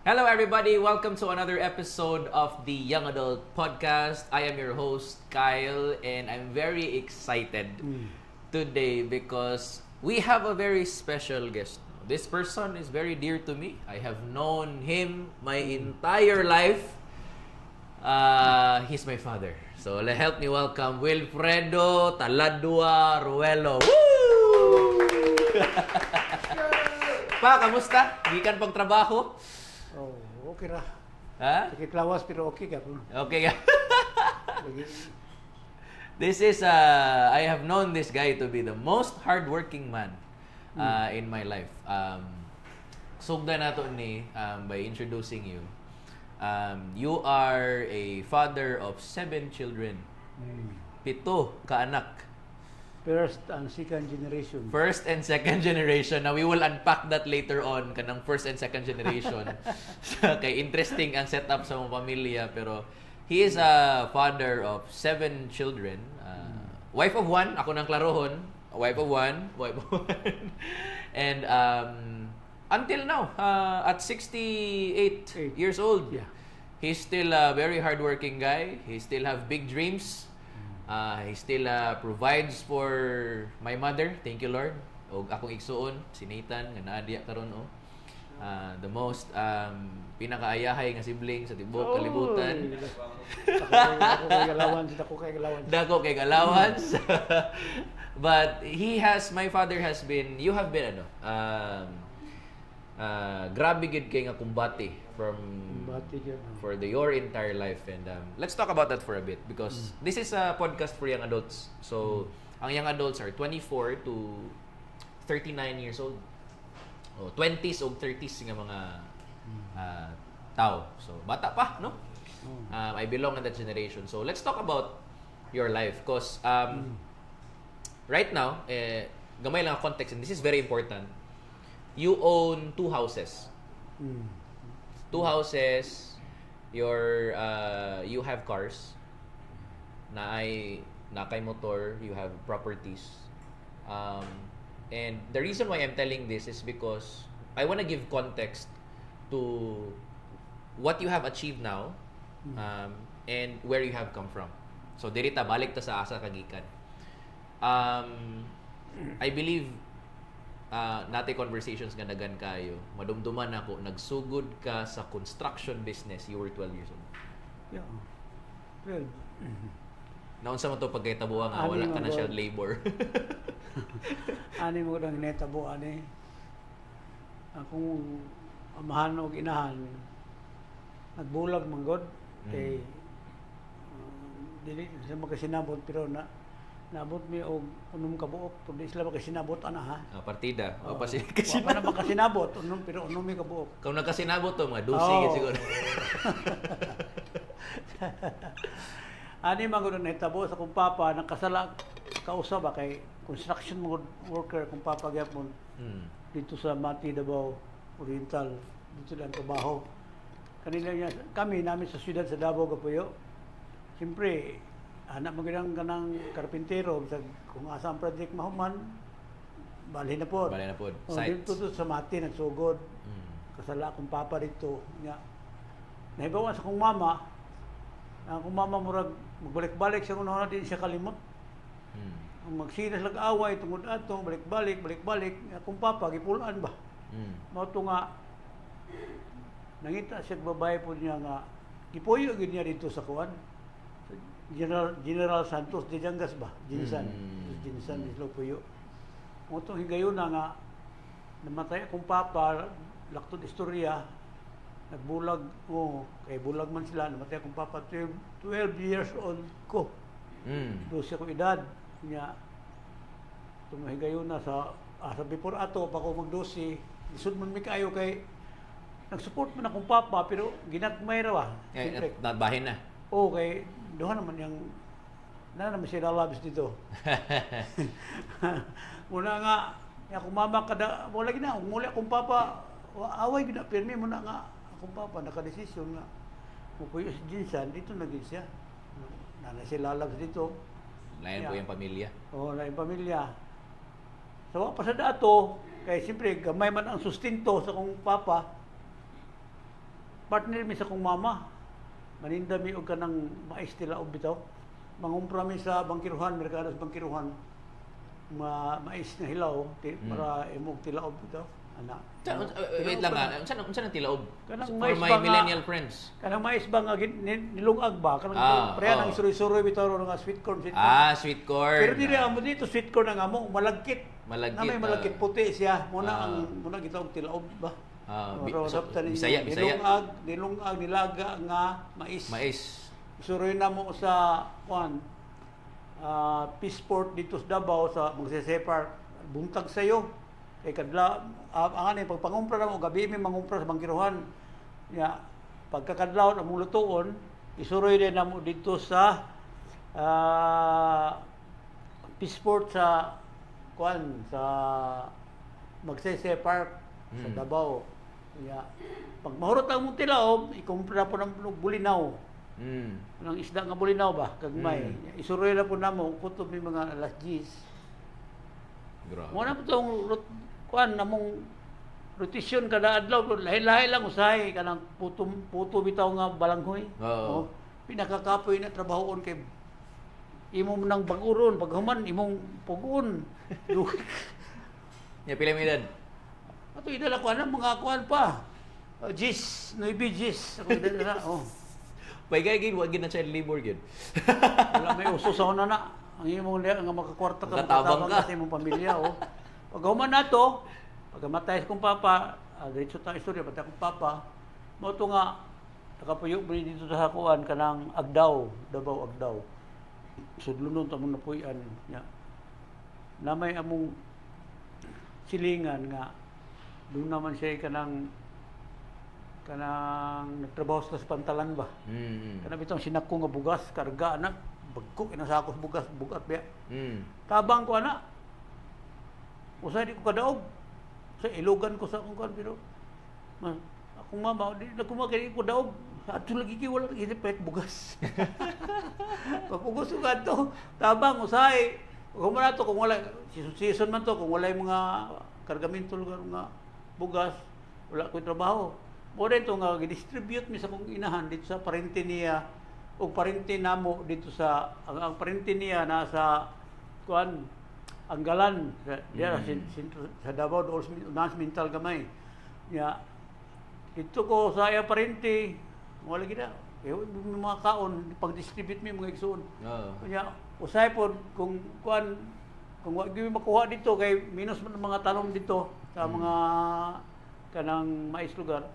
Hello, everybody. Welcome to another episode of the Young Adult Podcast. I am your host, Kyle, and I'm very excited today because we have a very special guest. This person is very dear to me. I have known him my entire life. He's my father. So, help me welcome Wilfredo Taladua Ruelo. Woo! Pa, kamusta? Gikan pang trabaho? Oh, okay ra. Ha? Sakit lawas pero okay ka. Okay. This is I have known this guy to be the most hardworking man in my life. Sugda nato ni by introducing you. You are a father of 7 children. 7 ka anak. First and second generation. First and second generation. Now, we will unpack that later on, kanang first and second generation. Kay interesting ang setup sa mga pamilya. Pero, he is a father of 7 children. Wife of 1, ako nang klarohon. Wife of 1. And until now, at 68 years old, he's still a very hardworking guy. He still have big dreams. He still provides for my mother. Thank you, Lord. O akong igsuon, si Nathan, nga naadya karon the most pinakaayahay nga sibling sa tibuok kalibutan. Dako kay allowance. But my father has been, you have been grabe gid kay nga kumbati for your entire life, and let's talk about that for a bit because this is a podcast for young adults. So ang young adults are 24 to 39 years old. 20s o 30s nga mga tao. So bata pa, no? I belong in that generation. So let's talk about your life because right now gamay lang ang context, and this is very important. You own 2 houses. 2 houses. You have cars. Nakay motor. You have properties. And the reason why I'm telling this is because I want to give context to what you have achieved now, and where you have come from. So dirita balik ta sa asa kagikan. I believe natin conversations nga dagan kayo, madumduman ako, nagsugod ka sa construction business, you were 12 years old. Yeah. Well, naunsa mo to pagkahitabuan nga wala ka na siya labor. Ani mo lang netabo ani. Akong amahan o inahan nagbulag manggod kay dili sa makasinabot pero naabot mi og unom ka buok pero di sila makasinabot ana ha. Partida. O pa si kasinabot. Wala makasinabot unom pero unom mi ka buok. Kung nakasinabot to mga 12 siguro. Ani man gud nahitabo sa kong papa nakasala kausa ba kay construction worker kung papa gyapon. Dito sa Mati Davao Oriental dito lang trabaho. Kanila niya kami namin sa siyudad sa Davao Gapuyo. Siyempre anak magandang kanang karpintero kung asa ang project mahuman bali na pod site dito sa Mati nagsugod kasala akong papa dito nya nahibawan sa kong mama akong mama murag magbalik-balik siya kung na din siya kalimot ang magsinas lag away tungod ato balik-balik akong papa gipulaan ba mao to nga nangita siya babae po niya nga gipuyo gid niya dito sa kuan General Santos de Jangas ba? Jinsan islo puyo. Mo to higayon na nga namatay akong papa, laktod istorya. Nagbulag kay bulag man sila, namatay akong papa 12 years old ko. 12 ko edad niya. Tumahigayon na sa before ato pa ko mag-12. Lisod man mi kayo kay nag-support man akong papa pero ginagmay ra ba? Bahin na. Okay, doon naman yung naman siya lalabas dito. Muna nga, akong mama kada, wala gina, muli akong papa, away gina, pirmi muna nga, akong papa, nakadesisyon nga. Mupuyo si Jinsan, dito naging siya. Nana siya lalabas dito. Layan po yung pamilya. Oo, layan pamilya. So, pa sa dato, kaya siyempre, gamay man ang sustinto sa akong papa, partner mi sa kong mama. Maninda mi og kanang mais tilaob bitaw. Mangumpra mi sa bangkiruhan, merkado sa bangkiruhan. Mais na hilaw para imong tilaob bitaw. Ana. Wait lang nga. Unsa ang tilaob? Kanang For mais my ba nga- millennial friends. Kanang mais ba nga nilungag ba? Kanang preya nang suroy-suroy bitaw nga sweet corn. Sweet corn. Pero dili amo dito sweet corn nga mo malagkit. Malagkit. Na may malagkit puti siya. Muna gitawag tilaob ba? Bisaya. Nilungag nilaga nga mais. Mais. Suroy na mo sa Peaceport dito sa Davao sa Magsesepar. Buntag sayo. Kay kadla ang ani pagpangumpra na mo gabi mi mangumpra sa bangkiruhan. Ya pagkakadlaw na mong lutuon, isuroy din na mo dito sa Peaceport sa sa Magsesepar sa Davao. Ya pag mahurot ang mong tilaob, ikumpra po ng bulinaw. Ng isda nga bulinaw ba kagmay. Isuroy na po namo kutob ni mga alas 10. Grabe. Mo na po tong namong rotasyon kada adlaw lahi-lahi lang usahay kanang puto bitaw nga balanghoy. Oo. Pinakakapoy na trabahoon kay imo nang baguron paghuman imong pugon. Ya pila mi edad? Ato idala ko ana mga kuan pa. Gis, 9 gis. Ako idala Paigay gid wa gid na child labor gid. Wala may uso sa una na. Ang imong nga makakwarta ka Makatabang ka sa imong pamilya Pag human nato, pagkamatay kong papa, diretso ta istorya pati akong papa, mo to nga nakapuyo ba dito sa hakuan kanang Agdaw, Davao Agdaw. Sudlunon ta mo napuy-an nya. Namay among silingan nga doon naman siya kanang nagtrabaho sa pantalan ba. Kanang bitong sinako nga bugas, karga anak, bagko inasakos bugas, bugat biya. Tabang ko ana. Usay di ko kadaog. Sa ilugan ko sa akong kan pero akong mama di na kumakay ko daog. Ato lagi ki wala lagi pet bugas. Papugos ko kadto. Tabang usay. Kung man ato kung wala season man to kung wala mga kargamento lugar nga bugas, wala ko trabaho. Mo din to nga gi-distribute mi sa kong inahan dito sa parente niya o parente namo dito sa ang parente niya nasa kuan Anggalan sa Davao doon sa mental gamay. Ya dito ko sa iya parente wala gid mga kaon pag-distribute mi mga igsoon. Kanya usay pod kung kuan kung wa gyud makuha dito kay minus man mga tanom dito sa mga kanang mais lugar.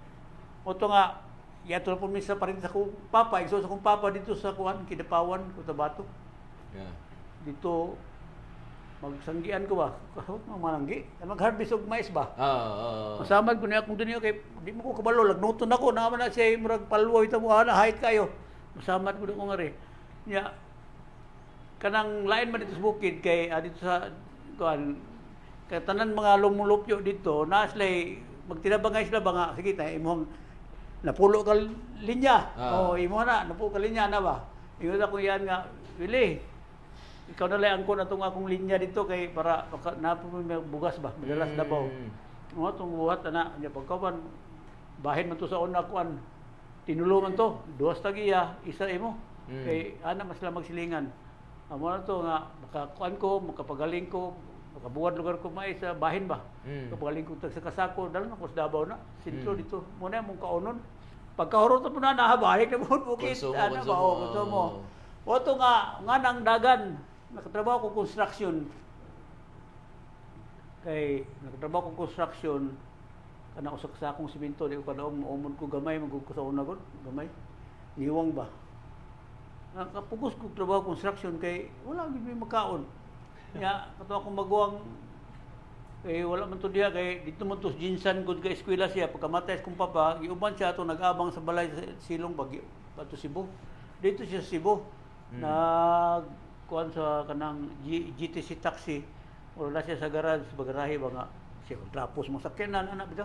O to nga yato po mi sa parente sa kong papa, igsoon sa kong papa dito sa kuan Kidapawan, Cotabato. Dito magsanggian ko ba? Mananggi. Mag-harvest og mais ba? Masamad ko niya kung duniya kay di mo ko kabalo lagnuton ako naman na siya murag palwa ita mo ana height kayo. Masamad ko ko ngari. Nya kanang lain man dito sa bukid kay dito sa kuan kay tanan mga lumulupyo dito na sila magtinabangay sila ba nga sige ta imong napulo ka linya. Imo na napulo ka linya na ba? Ingon ako yan nga Willie. Ikaw na lang ko na itong akong linya dito kay para bugas ba, madalas Davao. Mga itong buhat na, pagkawan, bahin man to sa una kuan, tinulungan to, 2 tagiya, isa imo. Kay ana mas lang magsilingan. Amo na to nga, makakuan ko, makapagaling ko, makabuwad lugar ko may sa bahin ba. Kapagaling ko sa kasako, dalang ako sa Davao na, sintro dito. Muna mong kaunon. Pagkahurot na po na nahabahin na po bukit. Konsumo. O ito nga nang dagan, nakatrabaho ko construction. Kay nakatrabaho ko construction kana usak sa akong simento di ko kadaog maumon ko gamay magug ko sa una gud gamay niwang ba nakapugos ko trabaho construction kay wala gid may makaon nya kato ako maguwang kay wala man to diha kay dito man to Jinsan gud ka eskwela siya pagkamatay kong papa giuban siya ato nag-abang sa balay sa silong bagyo pato Cebu dito siya sa Cebu kuan sa kanang GTC taxi wala siya sa garage bagarahe ba nga siya tapos mga sakyanan anak bitaw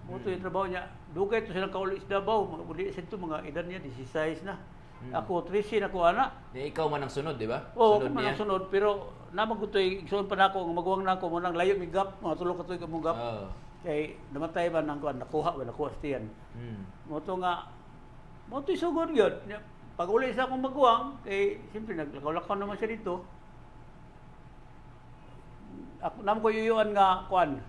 mo to yung trabaho niya dugay to silang kauli sa Davao mga buli sa ito mga edad niya 16 na ako 13 ako ana ikaw man ang sunod di ba sunod man ang sunod pero namang ko to igsoon pa nako magaguwang nako mo nang layo mi gap mga tulo ka to mong gap Kay namatay man ang kuan, nakuha stiyan. Mo to nga mo to sugod gyud. Pag uli sa akong magwang, kay siyempre naglakaw-lakaw naman siya dito. Ako nam ko yuyuan nga kuan.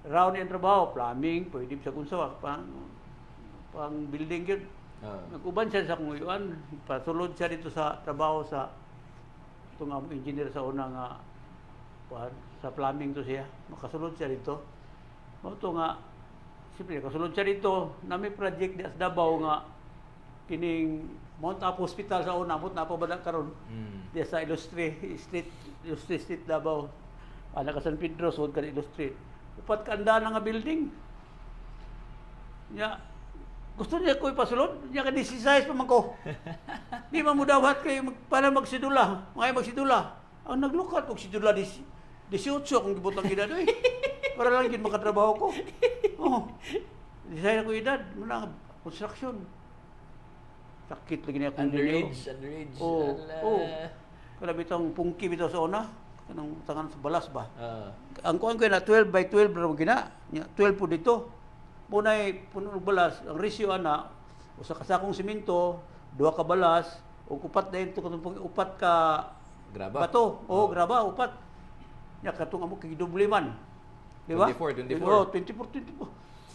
Round yung trabaho, plumbing, pwede sa kunsa pang building gyud. Nag-uban siya sa akong yuyuan, pasulod siya dito sa trabaho sa itong engineer sa una nga kuan, sa plumbing to siya. Makasulod siya dito. Mo to nga siyempre kasulod siya dito, na may project di sa Davao nga kining Mount Apo Hospital sa una, na pa ba karon? Di sa Ilustre Street Davao. Ana ka San Pedro, sud ka Ilustre. Upat ka anda nga building. Nya gusto niya ko ipasulod, niya ka 16 pa man ko. Di man mo dawat kay para magsidula, magsidula. Ang naglukat og sidula 18 kung gibutang gid doy. Para lang gid makatrabaho ko. Oh. Disay ko edad, muna construction. Sakit lagi niya kung underage. Oh. Kada bitong pungki bitaw sa una, kanang tangan sa balas ba. Ang kuan ko na 12 by 12 ra gina. 12 po dito. Munay puno balas, ang ratio ana usa ka sakong semento, 2 ka balas, ug upat dayon to katong upat ka graba. Bato. Graba upat. Nya katong amo kay doble man. Di ba? 24. Oh, 20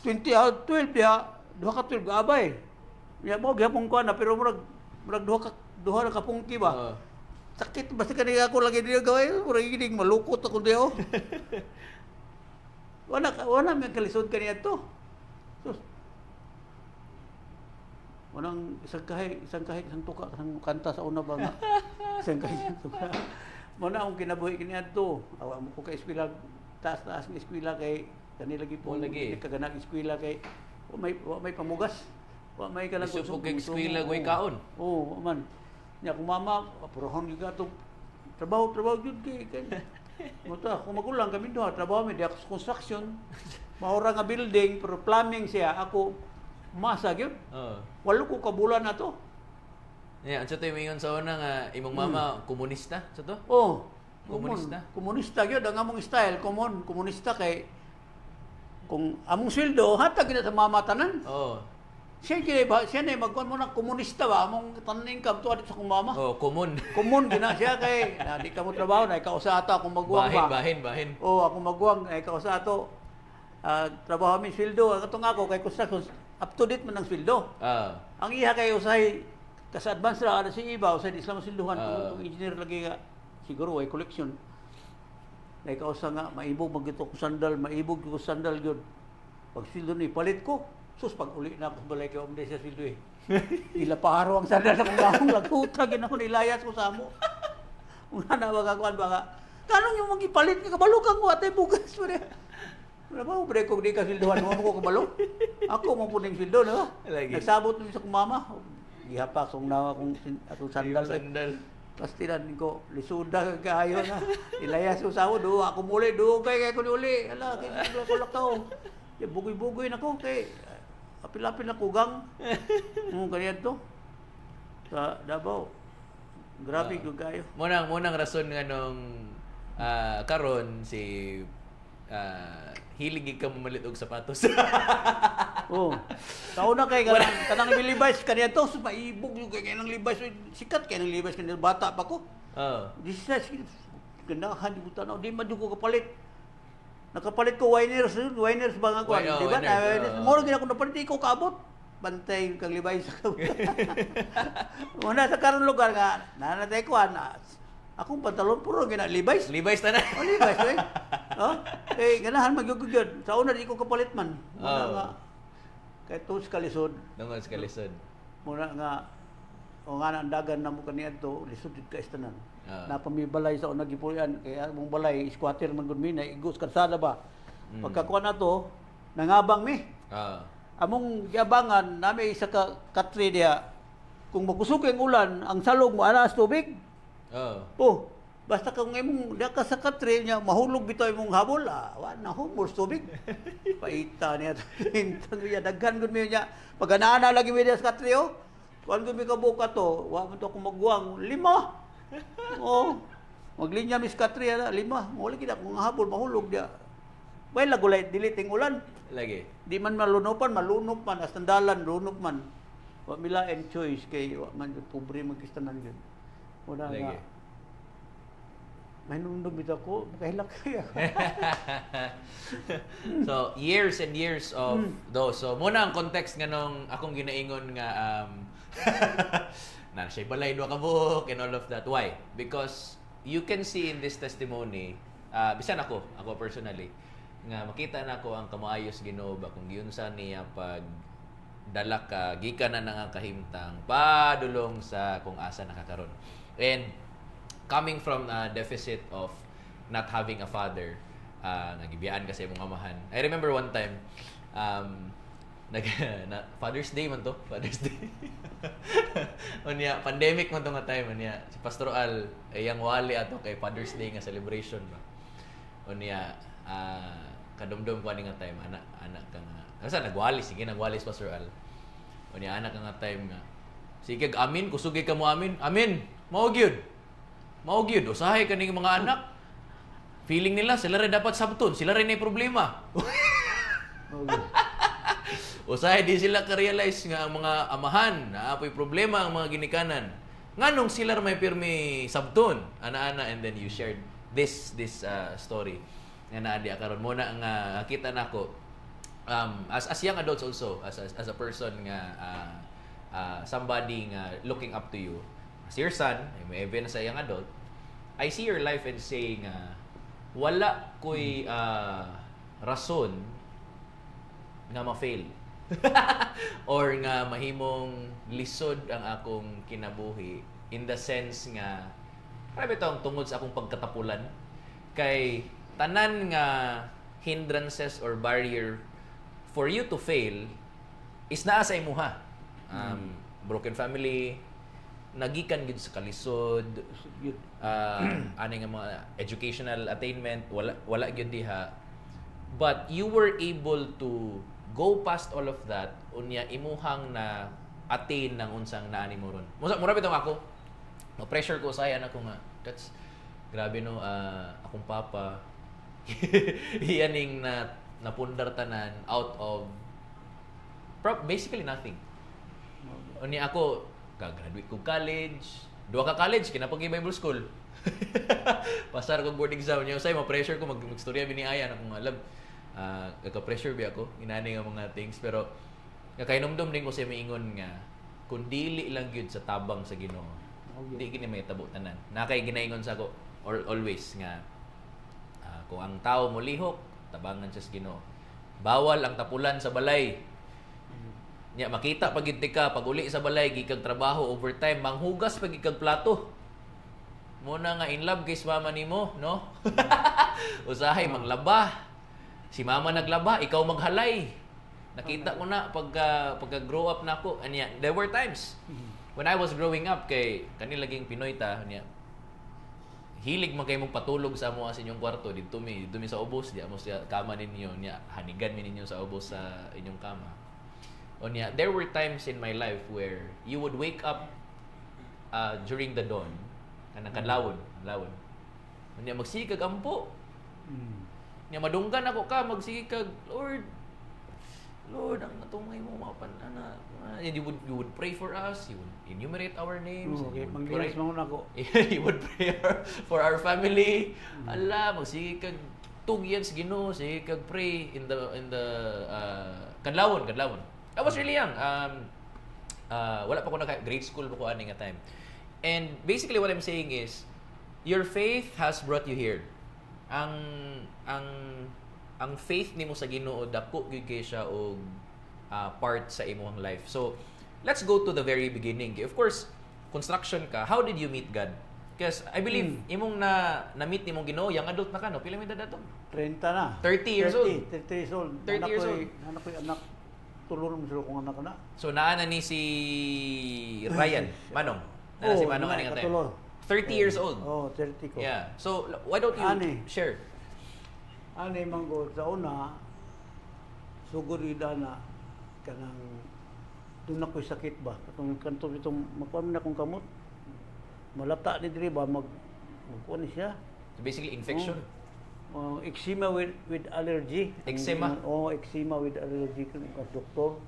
12 dia, 2 ka 12 gaabay. Ya mo gyapon ko na pero murag 2 ka pungki ba. Sakit basta kani ako lagi diyo gaway, murag gining malukot ako diyo. Wala may kalisod kaniya to. Sus. Isang tuka, isang kanta sa una ba nga. Isang tuka. Muna akong kinabuhi kaniya to. Awa mo ko ka eskwela, taas-taas ng eskwela kay kanila lagi po kaganag eskwela kay may pamugas. Wa may kalang gusto kay eskwela goy kaon. Man. Nya kung mama purohon gyud ato trabaho gyud kay. Mota kung magulang kami do trabaho mi sa construction. Maura nga building pero plumbing siya ako masa gyud. 8 ko ka bulan na to. Yeah, unsa tay mingon sa una nga imong mama komunista sa to? Komunista gyud ang among style, komunista kay kung among sweldo hatag gid sa mama tanan. Siya na magkuhan mo na komunista ba? Among tanan income tuwa dito sa kong mama. Common. Common gina siya kay di ka mo trabaho na ikaw sa ato akong magwang ba. Bahin. Ako magwang na ikaw sa ato. Trabaho mi sweldo katong ako kay construction up to date man ang sweldo. Ang iha kay usay kasi advance ra si iba usay di sila masilduhan kung engineer lagi nga siguro way collection. Na ikaw sa nga maibog magito ko sandal gyud. Pag sweldo ni palit ko. Sus, pag uli na ako balay kay Omde sa sildo eh. Ilaparo ang sandal akong gamong lagutag, ginawa nilayas ko sa mo. Una na magakuan baka, kanong yung magipalit nga kabalukan ko atay bugas mo rin. Wala ba, break ko di ka sildohan mo ko kabalo. Ako mo puning sildo, no? Nagsabot mo sa kong mama. Ihapak kong nawa akong sandal. Pastilan ko, lisuda kayo na. Ilayas ko sa mo, ako muli, kay ko ni uli. Ala, kaya ko lakaw. Bugoy-bugoy na ko kay apil-apil na kugang. Ganyan to. Sa Davao. Grabe ko kayo. Munang rason nga nung karon si hilig ka mamalit og sapatos. Kauna kay kanang Levi's kaniya to so maibog yung kay nang Levi's sikat kay nang Levi's kanil bata pa ko. This is ganahan di buta na di man ko kapalit. Nakapalit ko winers ba nga kuan, di ba? Moro gina ko napalit ko kaabot. Bantay kang Levi's. Una sa karon lugar nga nanatay kuan. Akong pantalon puro gina Levi's. Levi's na. Levi's eh. Ganahan magyugod. Sa una di ko kapalit man. Muna nga kay tus kalisod. Nungos kalisod. Muna nga o nga ang dagan na mo kaniadto lisod ka istanan. Napamibalay sa una gipuyan kaya mong balay squatter man gud mi na igos kalsada ba. Pagkakuha na to nangabang mi. Among giabangan nami isa ka katre dia kung magusog ang ulan ang salog mo ana sa tubig. Basta kung imong da ka sa katre niya mahulog bitaw imong habol wa na humor sa tubig. Paita niya hintang niya daghan gud mi niya pag ana lagi mi sa katre kuan gud mi kabuka to wa man to ako magwang 5. Maglinya mis katri 5. Muli kita kung habol mahulog dia. Pwede lagulay, diliting ulan. Lagi. Di man malunupan, malunop man, as tandalan, lunop man. Wa mila and choice kay wa man pobre magkistanan yun. Una Lagi. nga. May nundong bitaw ko, makahilak kaya. So, years and years of those. So, muna ang context nga nung akong ginaingon nga na siya balay do ka book and all of that. Why? Because you can see in this testimony, bisan ako personally, nga makita na ko ang kamaayos Ginoo ba kung giunsa niya pag dala ka gikan na nga kahimtang padulong sa kung asa nakakaron. And coming from a deficit of not having a father, nagibiyaan kasi mong amahan. I remember one time, Father's Day man to, Father's Day. Unya, pandemic man to nga time, unya, si Pastor Al, yang wali ato kay Father's Day nga celebration ba. Unya, kadumdum ko ani nga time, anak ka nga. Kasi nagwali, sige, nagwali si Pastor Al. Unya, anak ka nga time nga. Sige, amin, kusugay ka mo amin. Amin, mao gyud. Mao gyud, usahay kaning mga anak. Feeling nila sila rin dapat sabton, sila rin may problema. Usahay di sila ka-realize nga ang mga amahan na apoy problema ang mga ginikanan. Nganong sila may pirmi sabton, ana-ana, and then you shared this story. Nga naa di karon mo na nga kita nako as young adults also, as a person nga somebody nga looking up to you. As your son, even as a young adult, I see your life and say nga wala ko'y rason nga ma-fail. Or nga mahimong lisod ang akong kinabuhi in the sense nga grabe itong tungod sa akong pagkatapulan kay tanan nga hindrances or barrier for you to fail is naa sa imuha. Broken family, nagikan gid sa kalisod, ani nga mga educational attainment wala gyud diha, but you were able to go past all of that unya imuhang na attain ng unsang naani mo ron. Mura bitong ako no pressure ko sa anak ko nga that's grabe no, akong papa iyaning napundar tanan out of basically nothing. Unya ako ka-graduate ko college, duha ka college kinapag Bible school. Pasar ko board exam niya usay mo pressure ko magstorya bini aya na kung alam kaka-pressure bi ako inani nga mga things pero kakainomdom din ko sa miingon nga kung dili lang gyud sa tabang sa Ginoo di gini may tabo tanan nakay ginaingon sa ako always nga kung ang tao mo lihok tabangan siya sa Ginoo bawal ang tapulan sa balay nya makita pag gid ka pag uli sa balay gikag trabaho overtime manghugas pag gikag plato mo na nga in love kay mama nimo no usahay manglaba si mama naglaba ikaw maghalay nakita ko na pagka grow up na ako anya there were times when I was growing up kay kanilaging Pinoy ta anya hilig man kay mong patulog sa amo sa inyong kwarto dito mi sa ubos di amo sa kama ninyo nya hanigan mi ninyo sa ubos sa inyong kama. Onya, there were times in my life where you would wake up during the dawn kanang kadlawon. Onya magsikag ampo. Nya madunggan ako ka magsikag Lord, ang natumay mo mapan ana. And you would pray for us, you would enumerate our names. Okay, panggilas mo na ako. You would pray for our family. Ala, magsikag tugyan sa Ginoo, sikag pray in the kadlawon. I was really young. Wala pa ko grade school pa ko ani nga time. And basically what I'm saying is your faith has brought you here. Ang faith nimo sa Ginoo dako gyud kay siya og part sa imong life. So, let's go to the very beginning. Of course, construction ka. How did you meet God? Because I believe imong na-meet nimong Ginoo, young adult na ka no. Pila may edad dato? 30 na. 30 years old. 30 years old. 30 years old. Anak ko anak tulong mo kung anak na. So naana ni si Ryan Manong. Naana si Manong ani nga time. 30 years old. Oh, 30 ko. Yeah. So why don't you share? Ani manggo sa una sugod ida na kanang doon ako'y sakit ba katong kanto itong makuha na akong kamot malata ni diri ba magkuha ni siya So basically infection. eczema with allergy. Eczema? Eczema with allergy kas doktor.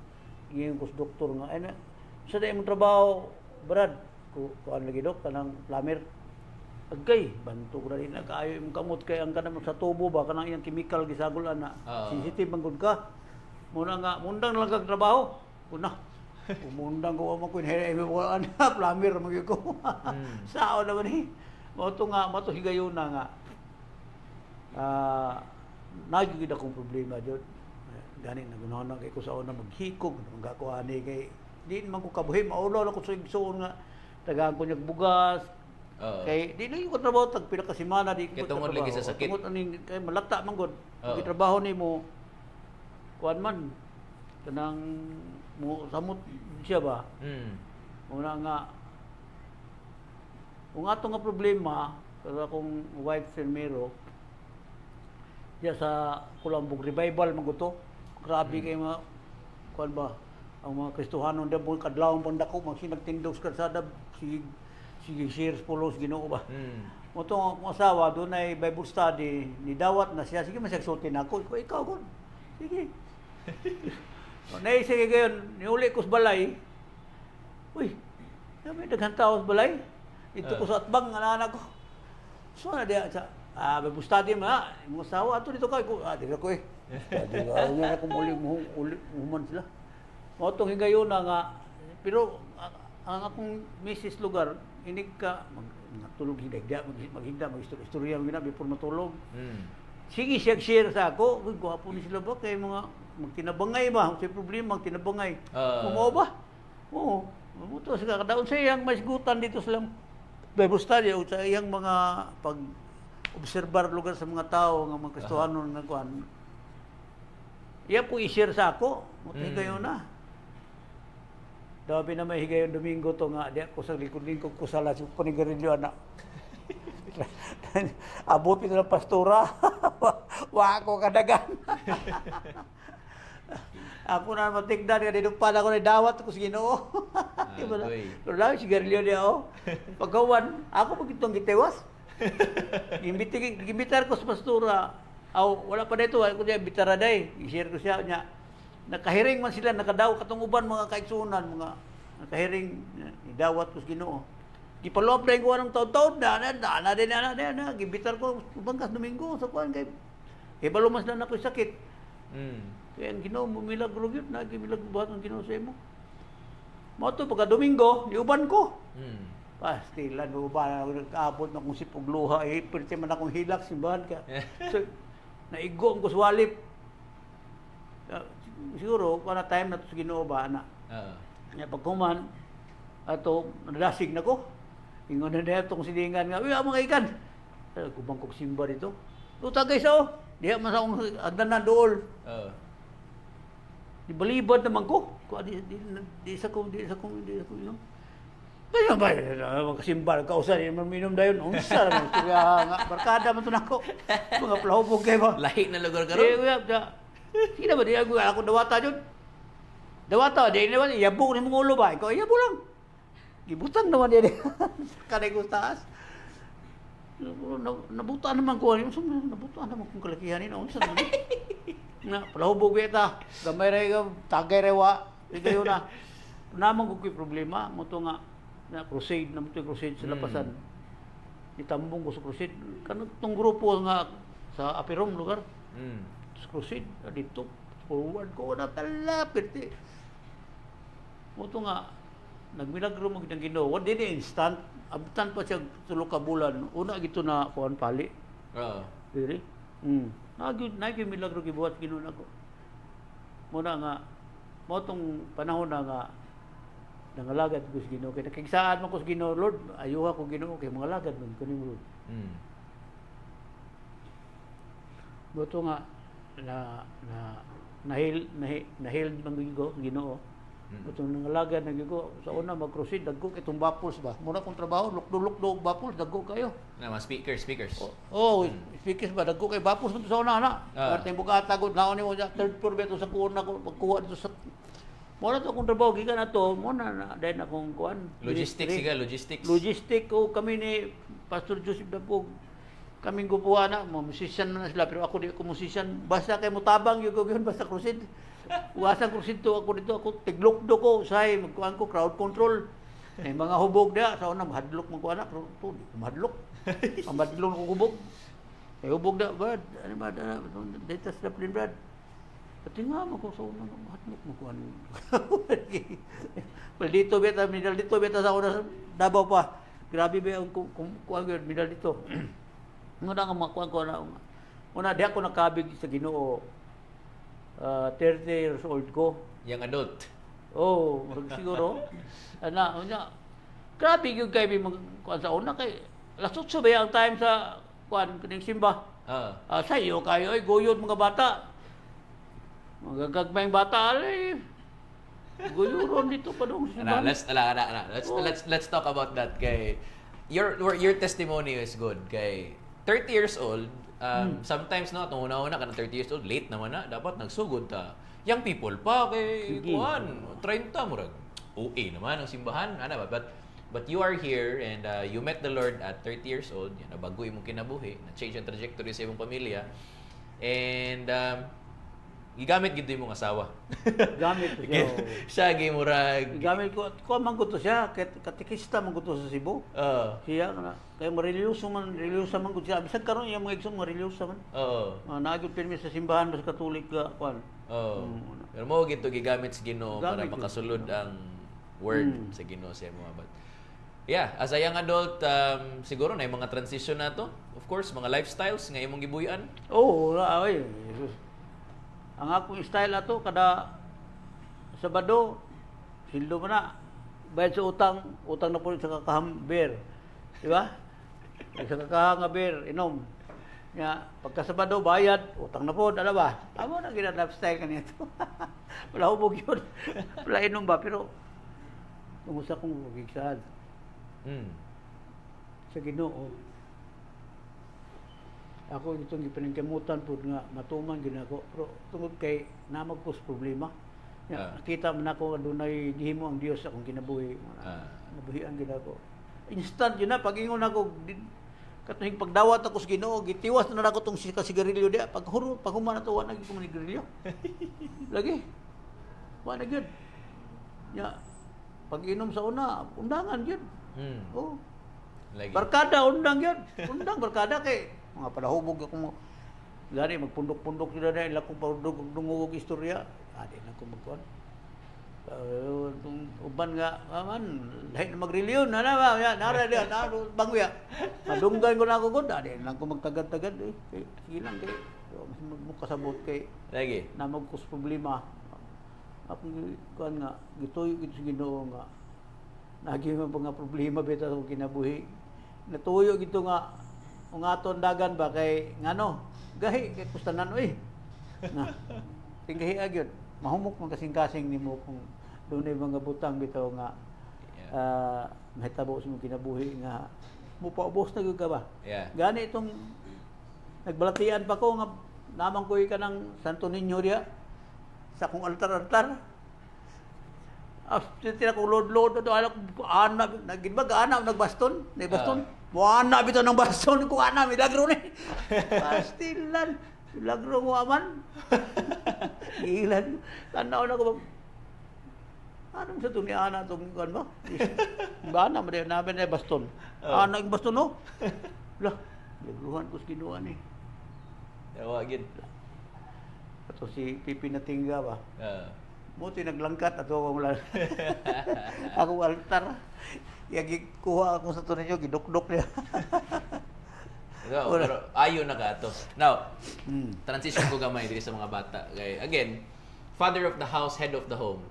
Giyon kus doktor nga ay na sa day mong trabaho Brad kuan lagi dok kanang plumber. Agkay banto ko rin kaayo imong kamot kay ang kanang sa tubo ba kanang iyang chemical gisagulan na sensitive man gud ka. Muna nga mundang lang kag trabaho. Una. Umundang ko mo kun here plumber mo ko. Sao naman ni. Moto nga mato higayon na nga. Nagigid akong problema jud. Gani nagunahon kay ko sa una maghikog nga ko ani kay di man ko kabuhi maulo na ko sa igsoon nga tagaan ko nyag bugas. Kay di na ko trabaho tag pila ka semana di ko tungod lagi sa sakit. Tungod ani kay malata man gud. Kay trabaho nimo kuan man kanang mo samot siya ba? Una nga kung ato nga problema kada akong wife Fermero diya sa Kulambog revival man to. Grabe kay mga kuan ba ang mga Kristohanon da mo kadlawon pang dako magsinagtindog sa kalsada si Cheers Pulos Ginoo ba. Mo to ang asawa doon ay Bible study ni dawat na siya sige masagsulti nako ko ikaw kon. Sige. Nay sige gayon niuli ko sa balay. Uy, may daghang tao sa balay. Ito ko sa atbang nga anak ko. So na diya sa Bible study ma, mo asawa ato dito kay ko di ko eh. Di ko nga ako muli human sila. Mo tong higayon na nga pero ang akong misis lugar inig ka magtulog higda maghigda magistorya mo gina before matulog. Sige share sa ako, uy gwapo ni sila ba kay mga magtinabangay ba, sa problema magtinabangay. Mo ba? Oo. Mo to sa kadaon sa iyang masgutan dito sa Bible study o sa iyang mga pag obserbar lugar sa mga tao nga mga Kristohanon nga kuan. Iya po i-share sa ako, mo kayo na. Dabi na may higayon Domingo to nga di ako sa likod-likod ko sala sa panigarilyo anak. Abot ito ng pastora. Wa ako kadagan. Ako na matigdan nga dito pala ko na dawat ko sa Ginoo. Pero lang sigarilyo niya ako. Pagkawan, ako pag itong gitewas. Gimbitar ko sa pastora. Wala pa dito, ako diya bitaraday. I-share ko siya niya. Nakahiring man sila, nakadaw katunguban mga kaigsunan, mga nakahiring idawat ko sa Ginoo. Gipaloob na ko anong taon-taon na din gibitar ko bangkas Domingo sa kuan kay balumas na ako sakit. Kaya ang Ginoo mo milagro gyud na gimilagro buhat ang Ginoo sa imo. Mao to pagka Domingo niuban ko. Pastilan uban kaabot na kung sipog luha perti man akong hilak simbahan ka. So naigo ko sa walip. Siguro para time na to sa Ginoo ba ana. Nya pagkuman ato nadasig na ko. Ingon na niya itong silingan nga, uy, mga ikan. Kubang kong simba dito. Tuta guys, diya man sa akong agdanan dool. Ibalibad naman ko. Di sa kong, yun. Kaya ba, magkasimba, kausan, minom na yun. Unsa naman, kaya nga, barkada man ito na ako. Mga plahubog kayo ba? Lahi na lugar ka ron? Sige na ba, di ako dawata yun. Dawata, di naman, yabong ni mong ulo ba? Ikaw, yabo lang. Gibutang naman yan. Kanay ko taas. Nabutaan naman ko. Nabutaan naman kong kalakihanin. Ano sa naman? Palahubog kita. Gamay rin ka. Tagay rewa. Ikaw na. Naman ko problema. Mo to nga. Crusade. Naman to crusade sa lapasan. Itambong ko sa crusade. Kanong grupo nga sa Apirom lugar. Sa crusade. Dito. Forward ko na talapit. Mo to nga. Nagmilagro mo ng Ginoo. Di instant. Abutan pa siya tulog ka bulan. Una gito na kuan pali. Diri. Nagi milagro gibuhat Ginoo nako. Muna nga mo tong panahon na nga nangalagad ko sa Ginoo kay nakigsaan man ko sa Ginoo Lord. Ayuha ko Ginoo kay mga lagad man kuning Lord. Boto nga nahil man ko Ginoo. Itong nangalagad nagigo sa una mag-crusade dagko kay itong bapuls ba muna kong trabaho lukdo bapuls dagko kayo na mga speakers speakers ba dagko kay bapuls mo sa una na parte buka tagod naon nimo sa third floor beto sa kuon ko pagkuha dito sa muna to akong trabaho gikan ato muna na dahil akong kuan logistics ko kami ni Pastor Joseph Dapog kaming gupuha na, musician na sila, pero ako di ako musician. Basta kay mutabang yung yun, basta krusid. Uwasan krusid to ako dito, ako tiglokdo ko, usahay, magkuhan ko, crowd control. May mga hubog na, sa una, mahadlok mo ko anak, ito, di ko mahadlok. Mahadlok ko hubog. May hubog na, Brad, ano ba, data sa plane, Brad. Pati nga mo ko sa una, mahadlok mo ko ano. Well, dito beta, minal dito beta sa una, Davao pa. Grabe ba yung kuhan ko yun, minal dito. Muna nga makuha ko na. Una, di ako nakabig sa Ginoo. 30 years old ko. Young adult. Oh, siguro. Grabe yung kayo kuha sa una. Kay, lasot sa ba ang time sa kuhan, kining simba. Sa iyo kayo, ay guyod mga bata. Mga gagmayng bata, alay. Guyuron dito pa doon. Let's talk about that. Kay, your testimony is good. Kay, 30 years old, sometimes na, itong una-una ka na 30 years old, late naman na, dapat nagsugod ta. Young people pa, kay kuhan, 30 murag. OA naman ang simbahan. But you are here and you met the Lord at 30 years old, yan, nabago imong kinabuhi, na-change ang trajectory sa imong pamilya. And gigamit gid imong asawa. Gamit ko siya. Siya gimurag. Gamit ko man ko to siya, katikista man ko to sa Cebu. Siya na kay religyoso man ko siya. Bisag karon iya mga igsoon religyoso man. Naagud pirmi sa simbahan sa Katolik ka kwan. Pero mo gid to gigamit sa Ginoo para makasulod ang word sa Ginoo sa imo. But yeah, as a young adult, siguro na yung mga transition na to. Of course, mga lifestyles nga imong gibuyan. Ay. Ang akong style ato kada Sabado sildo man na bayad sa utang na po sa kakahang beer, di ba? Sa kakahang beer inom ya pagka Sabado bayad utang na po, ano ba? Amo na gina lifestyle kanito. Wala hubog yun. Wala inom ba pero kumusta kong magigsahan sa Ginoo. Ako itong ipaningkamutan po nga matuman ginako pero tungod kay namag ko sa problema. Kita man ako adunay gihimo ang Dios akong kinabuhi. Nabuhian ginako. Instant yun na pag-ingon ako katuhing pagdawat ako sa Ginoo gitiwas na ako tong sigarilyo dia paghuman na to wa na gyud ko manigarilyo. Lagi. Wa na gyud. Ya pag-inom sa una undangan gyud. Lagi. Barkada undang gyud. Undang barkada kay mga palahubog ako mo gani magpundok-pundok sila na ila kong dungog istorya adi na ko magkuan uban nga man lahi na magreliyon na ba nara dia bangya madunggan ko na ako gud adi na ko magtagad-tagad sige lang kay mo kasabot kay lagi na magkus problema akong kuan nga gituyo gid sa Ginoo nga nagi man nga problema beta sa kinabuhi natuyo gito nga ungaton dagan ba kay ngano gahi kay kustanan na tinggahi agyod mahumok man kasing-kasing nimo kung dunay mga butang bitaw nga mahitabo sa mong kinabuhi nga mupaubos na gyud ka ba gani itong nagbalatian pa ko nga namang koy ka ng Santo Niño diya sa kong altar tira ko load to ala ko ana nagibag ana nagbaston Buana bito ng baston ko ana milagro ni. Pastilan. Milagro mo aman. Ilan. Tanaw na ko. Anong sa tuni ana tong kan ba? Bana mo na na baston. Ana ang baston no. Lah, milagruhan ko sa Ginoo ni. Yawa gid. Ato si Pipi na tingga ba? Muti naglangkat ato akong ako altar. Yagi kuha ako sa tunay nyo, gidok-dok niya. Pero ayo na ka to. Now, transition ko gamay dito sa mga bata. Okay. Again, father of the house, head of the home.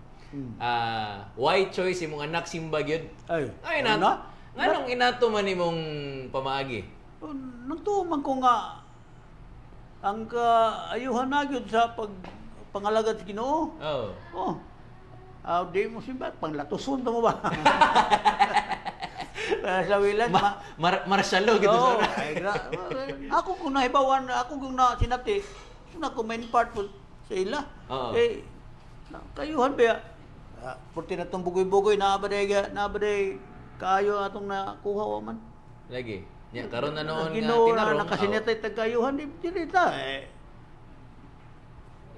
Why choice imong anak simba gyud? Ay na. Nganong inato man imong pamaagi? Nagtuman ko nga ang kaayuhan na gyud sa pangalagad sa Ginoo. Di mo simba, panglatuson mo ba? Sa wilan, marsyalo gitu sana. Ako kung nahibawan, ako kung sinati, na ko main part po sa ila. Kayuhan ba? Purti na itong bugoy-bugoy, naabaday kayo atong nakuha man. Lagi. Nya karon na noon nga Ginoo na tinarong. nakasinatay tagayuhan di dinita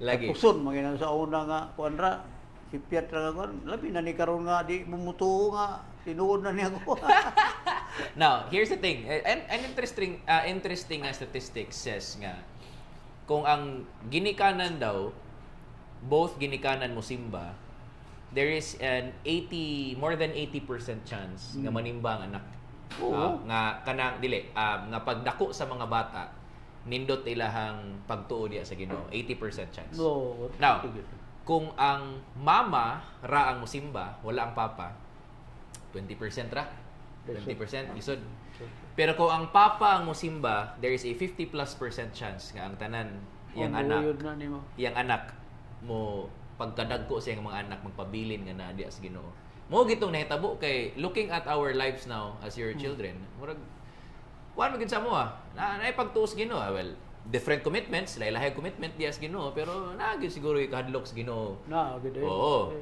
Lagi. Puson magina sa una nga kuanra si Piet ra nga labi na ni karon nga di mumutuo nga tinuod na niya ko. Now, here's the thing. An interesting statistics says nga kung ang ginikanan daw, both ginikanan mo simba, there is an more than 80% chance nga manimba ang anak. Nga kanang dili nga pagdako sa mga bata nindot ilahang pagtuo diya sa Ginoo, 80% chance. No. Now, kung ang mama ra ang musimba, wala ang papa, 20% ra. 20% isod. Pero kung ang papa ang musimba, there is a 50+% chance nga ang tanan yang anak mo pagkadagko sa iyang mga anak magpabilin nga na diya sa Ginoo. Mo gitong nahitabo kay looking at our lives now as your children. Murag kuan magid sa mo na pagtuos Ginoo. Well, different commitments, lahi-lahi commitment diya sa Ginoo, pero naagi siguro ikahadlok sa Ginoo. Oo.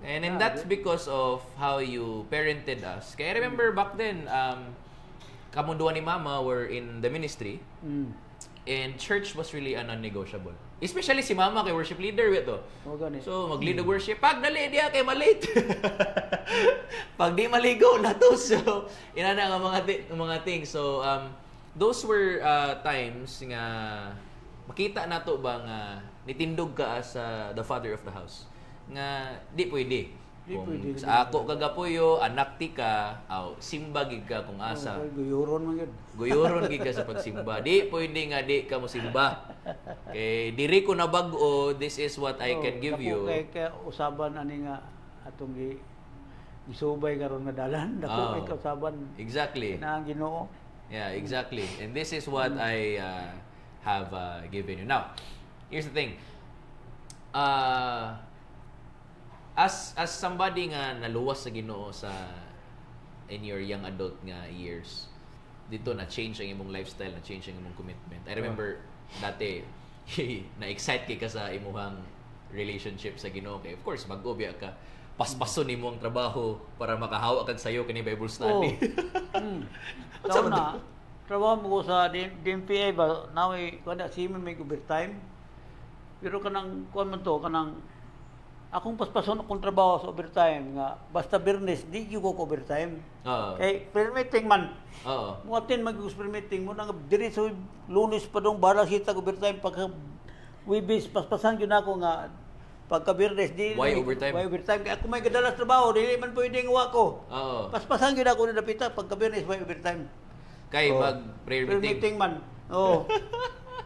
And that's because of how you parented us. Kaya I remember back then, kamunduan ni Mama were in the ministry. And church was really a non-negotiable. Especially si Mama kay worship leader ito. So mag-lead the worship. Pag dali diya kay malate. Pag di maligo latos. So inana nga mga things. So those were times nga makita nato ba nga nitindog ka as the father of the house. Nga di pwede. Kung sa ako kagapuyo, anak ti ka, simba gid ka kung asa. Guyuron man gid. Guyuron gid ka sa pagsimba. Di pwede nga di ka mo simba. Kay diri ko na bag-o, this is what I can give you. Kay usaban ani nga atong isubay karon nga dalan, dako kay usaban. Exactly. Na ang Ginoo. Yeah, exactly. And this is what I have given you. Now, here's the thing. As somebody nga naluwas sa Ginoo in your young adult nga years, dito na change ang imong lifestyle, na change ang imong commitment. I remember dati na-excite ka sa imuhang relationship sa Ginoo kay of course bag-o biya ka paspason nimo ang trabaho para makahawa kag sayo kini Bible study. Taon na trabaho mo ko sa DMPA ba nawi kada simi may overtime. Pero kanang kuan man to kanang akong paspason akong trabaho sa overtime nga basta Bernes di gyud ko overtime. Kay permitting man. Mo atin mag-permitting mo nang diri sa Lunes pa dong bara kita overtime pagka Webis paspasan gyud nako nga pagka Bernes di why overtime kay ako may gadalas trabaho dili man pwedeng wa ko. Paspasan gyud ako ni dapita pagka Bernes why overtime. Kay mag prayer meeting man.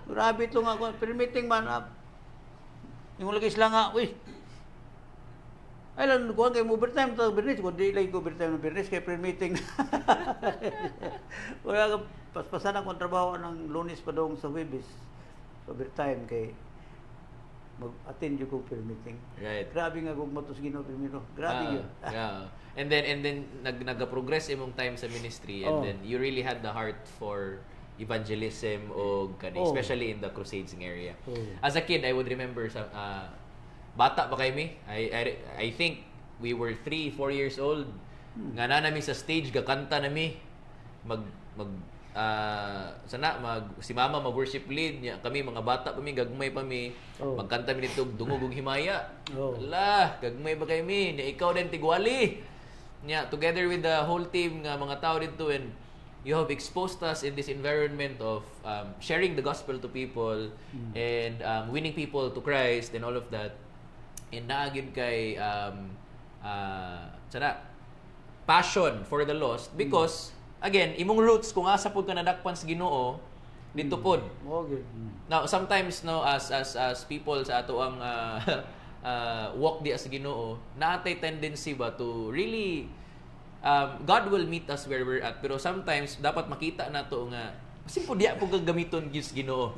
Grabe to nga permitting man. Yung lagi sila nga, ay lang kuan kay overtime to Bernes ko di lay overtime ng Bernes kay pre-meeting. Wala ka paspasan akong trabaho ng Lunes pa dong sa Webis. Overtime kay mag-attend yung pre-meeting. Right. Grabe nga kung matos Ginoo primero. Grabe yun. Yeah. And then nag-progress imong time sa ministry and then you really had the heart for evangelism especially in the crusades area. As a kid, I would remember sa bata pa kay mi. I think we were 3-4 years old. Nga na nami sa stage gakanta nami. Si Mama mag-worship lead niya. Kami mga bata pa mi, gagmay pa mi. Magkanta mi nito dungog ug himaya. Ala, gagmay ba kay mi? Ni ikaw din tigwali. Nya together with the whole team nga mga tao dito and you have exposed us in this environment of sharing the gospel to people and winning people to Christ and all of that. And naagid kay passion for the lost because again imong roots kung asa pud ka nadakpan sa Ginoo dito pod. Now sometimes as people sa ato ang walk di as Ginoo naatay tendency ba to really God will meet us where we're at pero sometimes dapat makita nato nga simple diya po gagamiton gyud Ginoo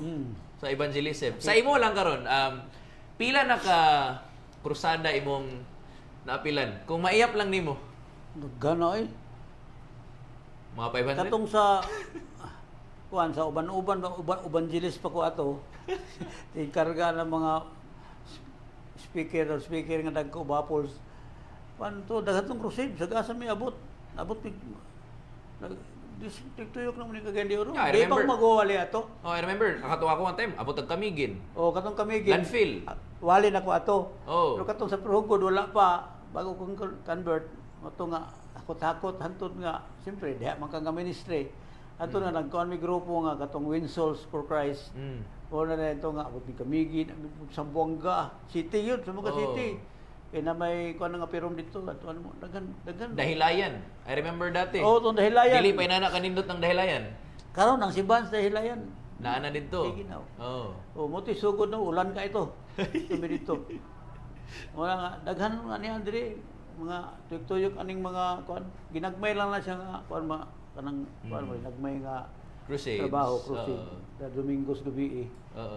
sa evangelism. Sa imo lang karon pila na ka krusada imong naapilan? Kung maiyap lang nimo. Gano mga 500. Katong sa kuan sa evangelist pa ko ato. Ikarga ng mga speaker nga dagko bapols. Kuan to dagatong crusade sa gasa may abot tuyok na mo ni kagandi oro. Yeah, I Di remember. bang magwali ato? Oh, I remember, nakatuwa ko one time, abot ang kamigin. O katong kami gin. Landfill. Wali na ko ato. Oh. Pero katong sa Prugod wala pa bago kong convert ato nga hakot-hakot hantod nga siyempre diha man kang ministry. Ato na nagkuan mi grupo nga katong Win Souls for Christ. O na ito nga abot mi kamigin sa Buanga City yun, sa mga city. Kaya na may kuan nga pirom dito ato ano mo daghan. Dahilayan. I remember dati. Oh, tong Dahilayan. Dili pa inana kanindot ng Dahilayan. Karon ang simbahan sa Dahilayan. Naana dito. Sige na. Oh. O mo ti sugod na ulan ka ito. Tumi dito. Wala nga daghan nga ni Andre mga tuyok-tuyok aning mga kuan ginagmay lang na siya nga kuan mga kanang kuan mo nagmay nga Crusades. trabaho crusade sa Domingos gabi.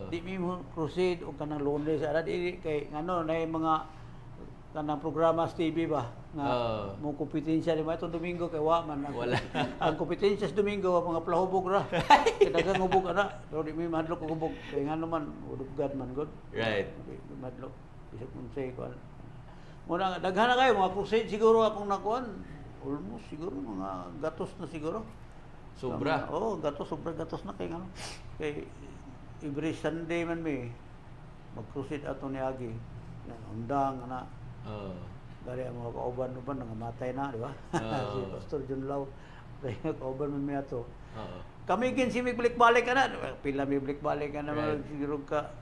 Di mi mo crusade o kanang Lunes ada di kay ngano na mga kanang programa sa TV ba nga mo kompetensya di ba itong Domingo kay wa man Wala. ang kompetensya sa Domingo mga plahubog ra kay daghang hubog ana pero di mi mahadlok og hubog kay ngano man udugad man god Right. madlok bisag unsay kuan muna nga daghan na kayo mga crusade siguro akong nakuan almost siguro mga gatos na siguro Sobra. sobra gatos na kay ngano kay every Sunday man may mag-crusade ato ni Agi yan undang ana dari ang mga kauban-uban nangamatay na di ba si Pastor John Lau dari kauban man mi ato kami gin si balik-balik ana pila mi balik-balik ana Right. siguro ka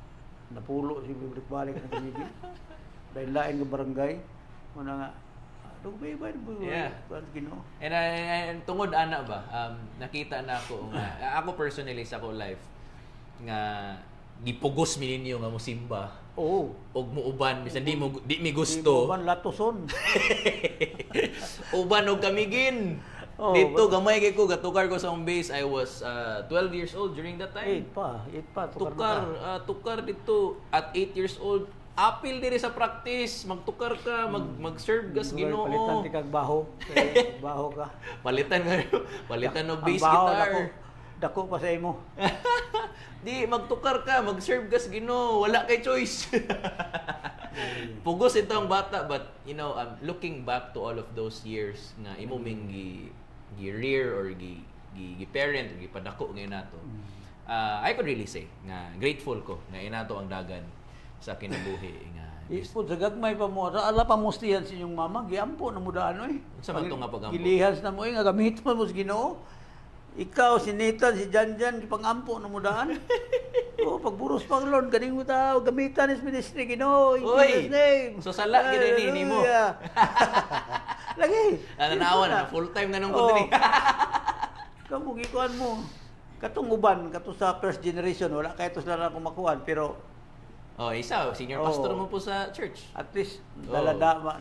napulo si balik-balik na kami gin dahil lain nga barangay muna nga dugay ba Yeah. Ginoo And tungod ana ba, nakita na ako nga ako personally sa ko life nga gipugos mi ninyo nga mosimba. oo Og muuban bisan di mi gusto. ban latoson Uban og kamigin. Oh, Dito gamay kay ko gatukar ko sa home base. I was 12 years old during that time. 8 pa Tukar dito at 8 years old. Apil diri sa practice, magtukar ka, mag-serve gas Ginoo. palitan ti kag baho kay baho ka Palitan og Ang bass baho, guitar. dako pa sa imo Di magtukar ka, mag-serve gas Ginoo, wala kay choice. Pugos ito ang bata, but you know, looking back to all of those years nga imo ming gi-rear or gi-parent or gipadako ngayon nato. I could really say nga grateful ko nga inato ang dagan sa kinabuhi nga Ipod sa gagmay pa mo, ala pa mustihan sa inyong mama, giampo na mo daan oy. Unsa man to nga pagampo? Gilihas na mo nga gamit mo sa Ginoo. Ikaw si Nathan, si Janjan, gipangampo na mo daan. Pagburos pang lon, ganing mo ta gamitan is ministry Ginoo. In Jesus name. So sala gid ni mo. Lagi. Nanawa na full time na nung diri. Kamu gikuan mo. Katong uban, kato sa first generation, wala kay to sila na kumakuan, pero Isa, senior pastor mo po sa church. at least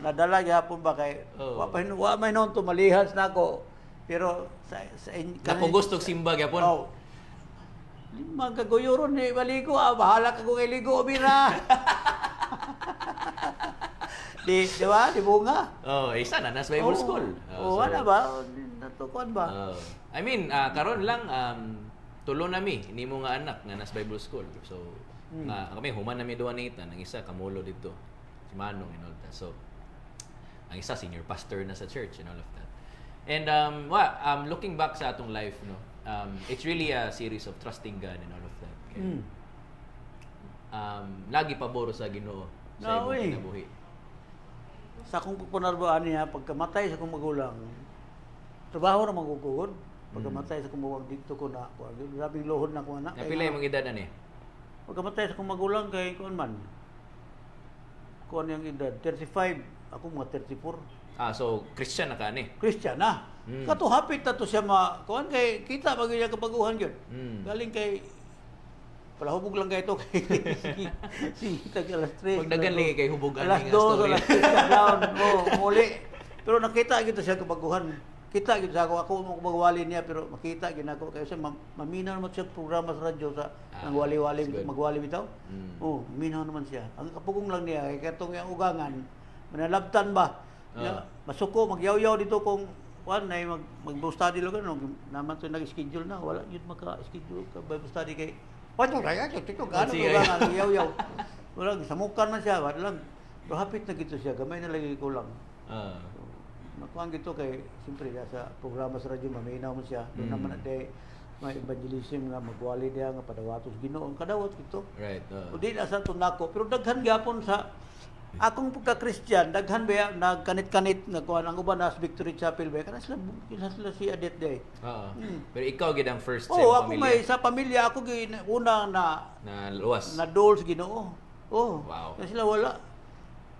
nadala gyapon ba kay wa may non tumalihas na ako. Pero sa Napugos tog simba gyapon. Lima kaguyuron ni baligo, bahala ka kung iligo bira. di ba? Di bunga. Isa na nas Bible school. Wala ba? Natukuan ba? I mean, karon lang tulo nami ni mo nga anak nga nas Bible school. So kami human nami duha ni Ethan, ang isa kamulo dito. Si Manong and all that. So ang isa senior pastor na sa church and all of that. And looking back sa atong life, no, it's really a series of trusting God and all of that. Okay? Lagi paboro sa Ginoo sa imong kinabuhi. Sa akong pagpunarbaan niya, pagkamatay sa akong magulang, trabaho na magugugod. Pagkamatay sa akong magulang, dito ko na, grabing lohod na ko anak. Napila yung mga edad na ni? Pagkamatay sa akong magulang, kay kuan man. Kuan yung edad, 35, ako mga 34. So Christian na ka ni? Christian na. Kato hapit na to siya kuan kay kita pag iya kapaguhan gyud. Galing kay palahubog lang kay to kay si tag alas 3. Pagdagan lagi kay hubugan alas 2 alas 3 down muli. Pero nakita gyud siya kapaguhan. Kita gyud sa ako mo magwali niya pero makita gyud ako kay siya maminaw naman siya programa sa radyo sa nang wali-wali magwali bitaw. Minaw naman siya. Ang kapugong lang niya kay katong yang ugangan manalabtan ba. Masuko magyaw-yaw dito kung kuan nay mag-Bible study lo gano naman to nag-schedule na wala gyud maka-schedule ka Bible study kay pato kaya tito gano ugangan yaw-yaw. Wala samukan man siya wala lang. Pero hapit na gito siya gamay na lagi ko lang. kuan gito kay siyempre sa programa sa radyo maminaw mo siya. Doon naman day may evangelism nga magwali diya nga padawatos Ginoo ang kadawat gito. Right. O di na sa tunako pero daghan gyapon sa akong pagka-Christian daghan ba nagkanit-kanit nga kuan ang uban as Victory Chapel ba kana sila si Adet day. Pero ikaw gid ang first sa ako pamilya. may sa pamilya ako una na luwas. na dole sa Ginoo. Wow. Kasi sila wala.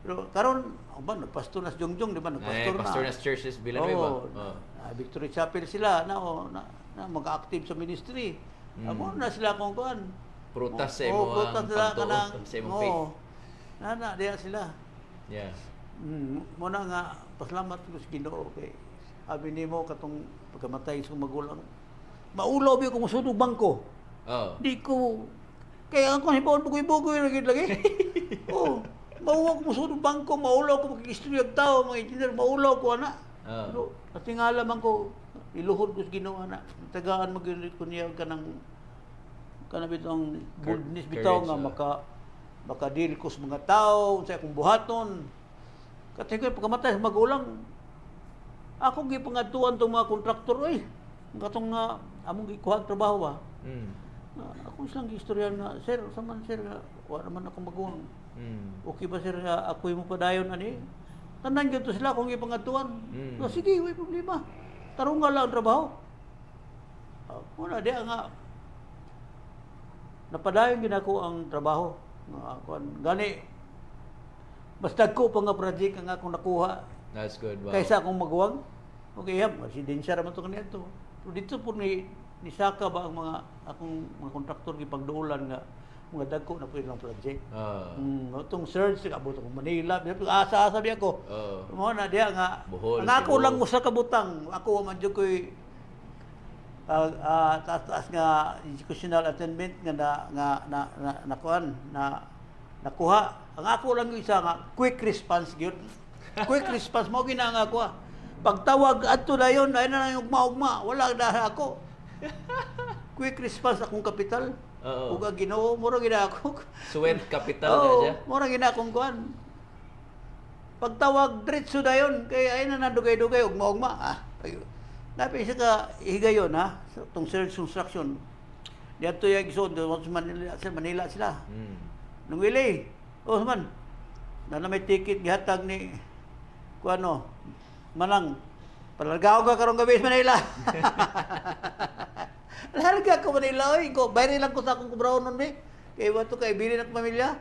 Pero karon nagpastor na sa Jongjong, di ba? Nagpastor na. Pastor na churches Villanueva. Victory Chapel sila na mag-active sa ministry. Amo na sila kung kuan. Prutas sa imo ang pagtuo sa imong faith. Na diya sila. Yeah. Muna nga pasalamat ko sa Ginoo kay abi nimo katong pagkamatay sa magulang. Maulaw bi ko musunog bangko. Di ko kaya ang kung hibawon bugoy-bugoy lagi. Mauwa ko musunog bangko, maulaw ko mag-istorya ng tao, mga engineer, maulaw ko, ana. Pero, natingala man ko, iluhod ko sa Ginoo, ana. Tagaan mag-init ko niya ka ng bitong boldness bitaw nga makadil ko sa mga tao, sa akong buhaton. Katingin ko, pagkamatay sa magulang, ako gipangatuan itong mga kontraktor, katong nga, among gikuha trabaho ba? Ako silang istorya nga, sir, saman sir, wala naman akong magulang. Okay ba sir, ako mo padayon ani? Tanan gyud to sila kung ipangatuan. So, sige, way problema. Tarong nga lang ang trabaho. Una di nga napadayon gyud ako ang trabaho. Gani basta ko pa nga project ang akong nakuha. That's good. Wow. Kaysa akong maguwang. Okay, residensya ra man to kanito. Pero dito po ni Saka ba ang mga akong mga kontraktor gipagduulan nga mga dagko na po ilang project. Itong search, abot ako Manila. Asa-asa biya ko. Mo na diya nga. Bohol, ang ako lang mo sa kabutang. Ako man dyan ko'y taas nga educational attainment nga nakuha. Ang ako lang yung isa nga, quick response yun. Quick response, mo ginanga ko. Pagtawag ato na yun, ay na yung ugma-ugma. Wala na ako. Quick response akong kapital. Uga Ginoo mura gina ako. Suwent capital na siya. Mura gina akong kuan. Pagtawag diretso dayon kay ay na nadugay-dugay ugma-ugma. Dapat siya ka higayon ha. Tong search construction. Dito yung isod sa Manila sila. Nung wili. Man. Na may ticket gihatag ni kuano Manang. Palagaw ka karong gabi sa Manila. Larga ko Manila, bayari lang ko sa akong kubrahon nun, kaya wato kay bilin ang pamilya.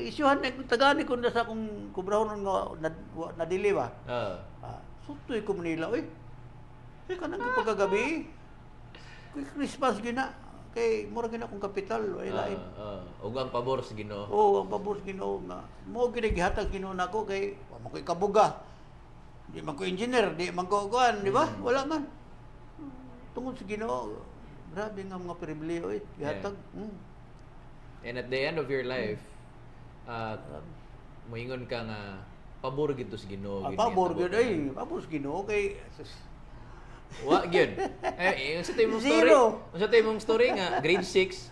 Isyuhan, tagani ko na sa akong kubrahon nun nga, nadili ba? Sutoy ko Manila, kanang pagkagabi, Christmas gina, kay mura gina akong kapital, lain. Og ang pabor sa Ginoo. Ang pabor sa Ginoo nga. Mo ginigihatag Ginoo nako kay mo ko'y kabuga. Di man ko engineer, di man ko kuan, di ba? Wala man. Tungod sa Ginoo, grabe nga mga pribileyo gihatag. And at the end of your life, moingon ka nga pabor gid to sa Ginoo. Pabor gid pabor sa Ginoo kay wa gyud. Unsa tay mong story? Unsa tay mong story nga grade 6,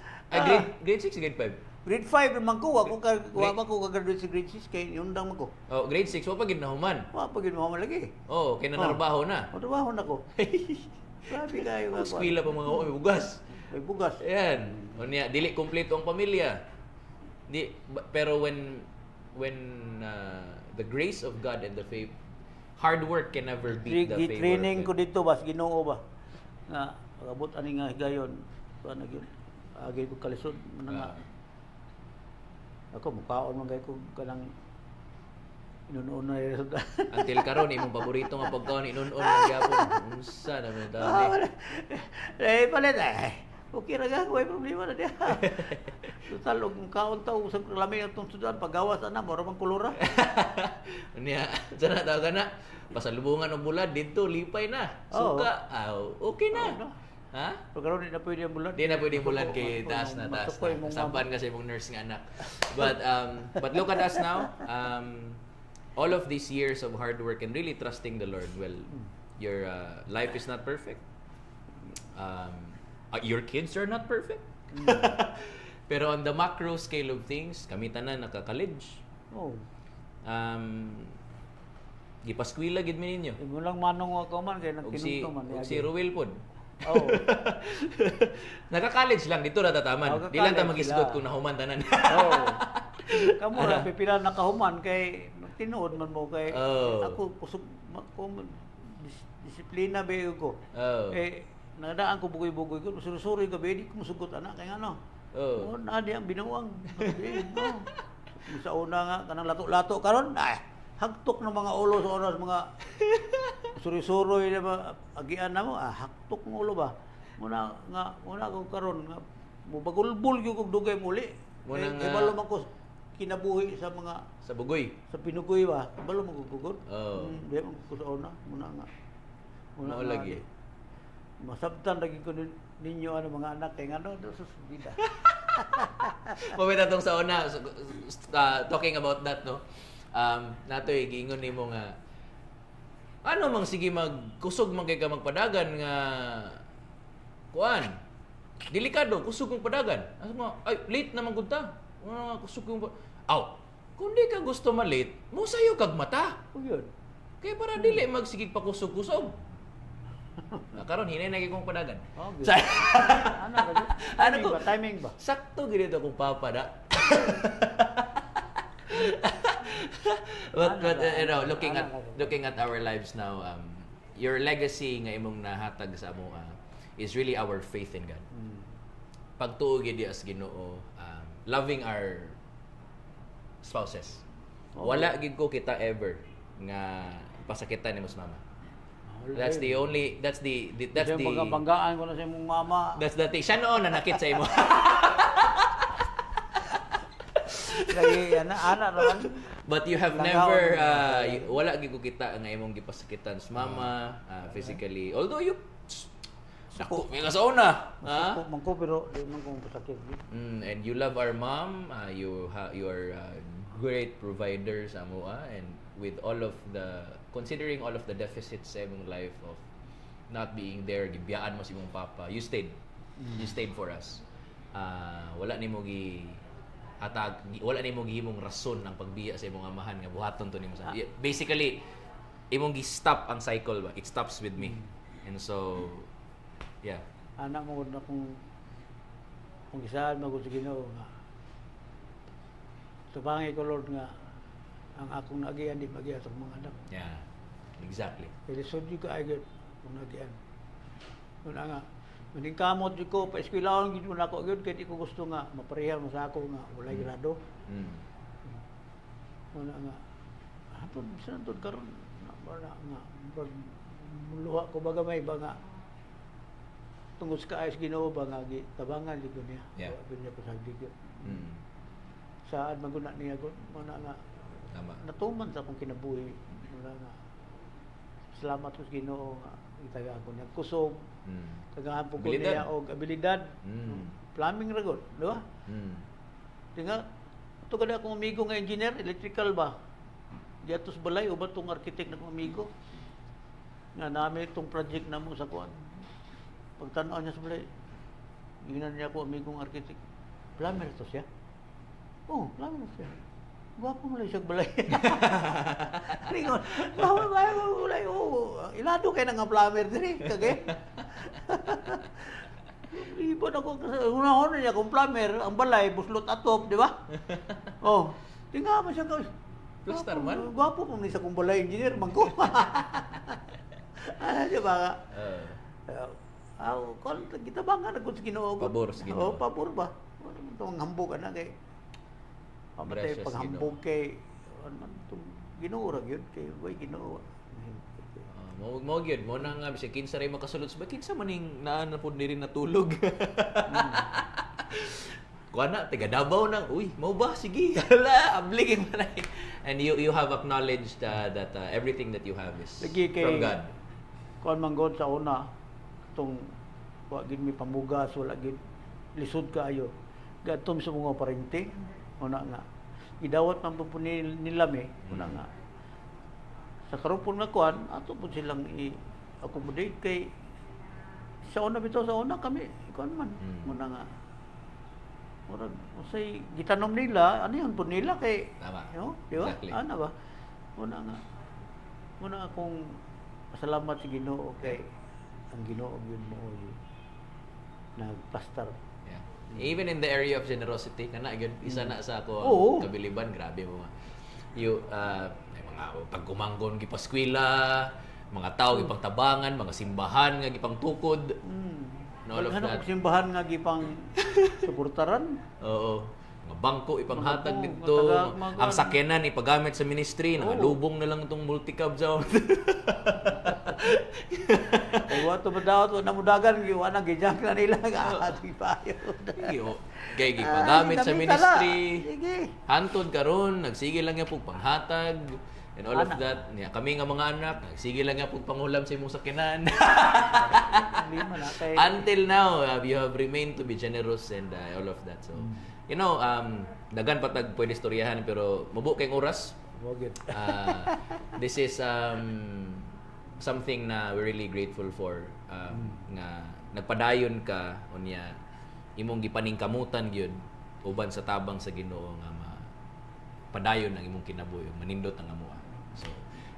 grade 6 grade 5. Grade 5 naman ko, ako ka-graduate sa grade 6 kay yundang man ko. Grade 6 wa pa gid nahuman. Wa pa gid nahuman lagi. Kay nanarbaho na. Trabaho na ko. Grabe kayo nga. Eskwela pa mga may bugas. May bugas. Ayan. Unya dili kompleto ang pamilya. Pero when the grace of God and the faith, hard work can never beat the favor. Training ko dito bas Ginoo ba. Nga abot ani nga higayon. Ano gyud? Agay ko kalisod nga. Ako mukaon man gay ko kanang inunon na yun. Until karon imong paborito nga pagkaon inunon lang gyapon. Unsa na man tawag. Palit okay ra ga, way problema na diha. Total og kaon taw usab lami atong sudan pagawas ana mura man kulura. Unya, sana daw kana pasalubungan og bulad didto lipay na. Suka. Okay na. Ha? Pero di na pwede ang bulad. Di na pwede ang bulad kay taas na. Sampan kasi mong nurse nga anak. But look at us now. All of these years of hard work and really trusting the Lord. Well, your life is not perfect. Your kids are not perfect. Pero on the macro scale of things, kami tanan naka-college. Gipaskwila gid mi ninyo. Imo lang manong ako man kay Og si nagtinungtong man. og si Ruel pod. Oo. Naka-college lang dito ra tataman. Di lang ta mag-isgot kung nahuman tanan. Oo. Kamu ra pipila nakahuman kay tinuod man mo kay ako kusog ko disiplina ba ko. Eh nadaan ko bugoy-bugoy ko susuri gabi di ko musugot anak kay ano. Oo. Na di ang binuang. Sa una nga kanang lato-lato karon hagtok ng mga ulo sa oras mga suri-suroy na ba agian na mo haktok ng ulo ba muna ko karon nga mubagulbul gyud kog dugay muli muna nga ibalo man ko kinabuhi sa mga sa bugoy sa pinugoy ba ibalo man ko gugod di man ko sa una muna lagi masabtan lagi ko ninyo ano mga anak kay ngano do sa bida. Pamita tong sa una talking about that no. Natoy giingon nimo nga ano mang sige magkusog man kay ka magpadagan nga kuan delikado kusog kong padagan asa mo ay late naman gud ta kusog kong kung di ka gusto ma-late mo sayo kag mata yun kay para dili magsigig pa kusog-kusog karon hinay na kong padagan timing ba sakto gid kung papada but you know looking at our lives now your legacy nga imong nahatag sa amo is really our faith in God. Pagtuo gid as Ginoo loving our spouses. Wala gid ko kita ever nga pasakitan ni mas mama. That's the banggaan ko na sa imong mama. That's the thing. Siya noon nanakit sa imo. But you have never wala gid ko kita nga imong gipasakitan sa mama physically although you Naku, may kasauna. Man ko pero di man ko pasakit. And you love our mom, you are great provider sa moa and with all of the considering all of the deficits sa imong life of not being there, gibiyaan mo si imong papa, you stayed. You stayed for us. Wala nimo wala nimo gihimong rason ang pagbiya sa imong amahan nga buhaton to nimo sa. Basically, imong gi-stop ang cycle ba? It stops with me. And so yeah. Anak mo na kung isahan magud sa Ginoo nga. Tubangi ko Lord nga ang akong nagian di magiya sa mga anak. Yeah. Exactly. Ilisod di ko ay gud kung nagian. Una nga maning kamot di ko pa eskwelaon gid mo nako gyud kay di ko gusto nga mapareha mo sa ako nga walay grado. Una nga hapon bisan tud karon wala nga luha ko baga may ba nga tungod sa kaayos Ginoo ba nga tabangan di ko niya. Yeah. Niya pa sa digyo. Saan maguna niya gud muna nga tama. Natuman sa akong kinabuhi muna nga salamat sa Ginoo nga itaga ko niya kusog. Tagahan po ko niya og abilidad. Plumbing ra gud, di ba? Tinga to kada akong amigo nga engineer electrical ba. Diatos balay uban tong architect na akong amigo. Nga namin itong project na mo sa kuan. Pagtanaw niya sa balay, ginan niya ako amigong architect. Plumber to siya? Oo, plumber siya. Gwapo mo lang siya balay. Ringon, gwapo mo balay. Oo, ilado kayo nga plumber din eh. Kagay. Ibon ako, unahon niya kung plumber, ang balay, buslot atop, di ba? Oo, tingnan mo siya ka. Plaster man? Gwapo mo niya sa kung balay engineer, mangko. Di ba nga? Kita bangga na kung sa Ginoo. Pabor sa Ginoo. Pabor ba? Itong hambog na kay paghambog kay Ginoo ra gyud kay way Ginoo. Mo gyud mo na nga bisag kinsa ray makasulod sa kinsa maning naa na pud diri natulog. Kuana taga Davao nang mo ba sige hala abligin man ay. And you have acknowledged that everything that you have is from God. Kuan man God sa una tong wa gid mi pamugas wala gid lisod kaayo gatom sa mga parinting una nga idawat man po nila una nga sa karupon nga kuan ato po silang i-accommodate kay sa una bitaw sa una kami kuan man una nga murag usay gitanom nila ano yun po nila kay tama di ba exactly. ana ba una nga muna akong pasalamat sa Ginoo kay ang Ginoo yun mo nagpastar. Yeah. Even in the area of generosity, kana gyud isa na sa ako Oo. kabiliban, grabe mo. You may mga pagkumanggon gipaskwela, mga tao gipang tabangan, mga simbahan nga gipang tukod. And all of that. Simbahan nga gipang suportaran. Oo. Mga bangko ipanghatag Mga dito. mga- Ang sakyanan ipagamit sa ministry, nakalubong na lang itong multicab zone. Kay wato madawat na mudagan giwa na gijak na nila nga ati payo. Kay gipagamit sa ministry. Sige. Hantod karon, nagsige lang nga pug panghatag and all of Anak. that. Yeah, kami nga mga anak, nagsige lang nga pug pangulam sa imong sakyanan. Lima na kay Until now, you have remained to be generous and all of that. So, you know, dagan patag pwede istoryahan pero mabu kay oras. wagit. This is something na we're really grateful for, nga nagpadayon ka unya imong gipaningkamutan gyud uban sa tabang sa Ginoo nga padayon ang imong kinabuhi, manindot ang amuha. So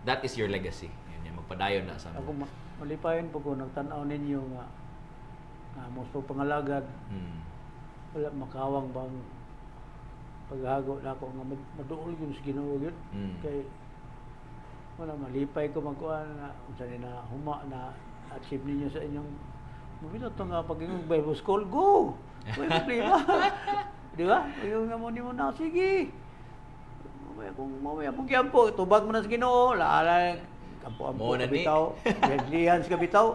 that is your legacy. Yan, magpadayon na sa Ako malipayon po ko nagtan-aw ninyo nga mo sa pangalagad wala makawang bang paghago na ako nga maduol gyud sa Ginoo gyud kay wala malipay ko magkuan na unsa ni na huma na achieve ninyo sa inyong mabilo to nga pag yung Bible school go may problema di ba yung nga mo nimo na sige mamaya kung gyampo tubag mo na sa Ginoo lala kampo-ampo ka bitaw lihan sa bitaw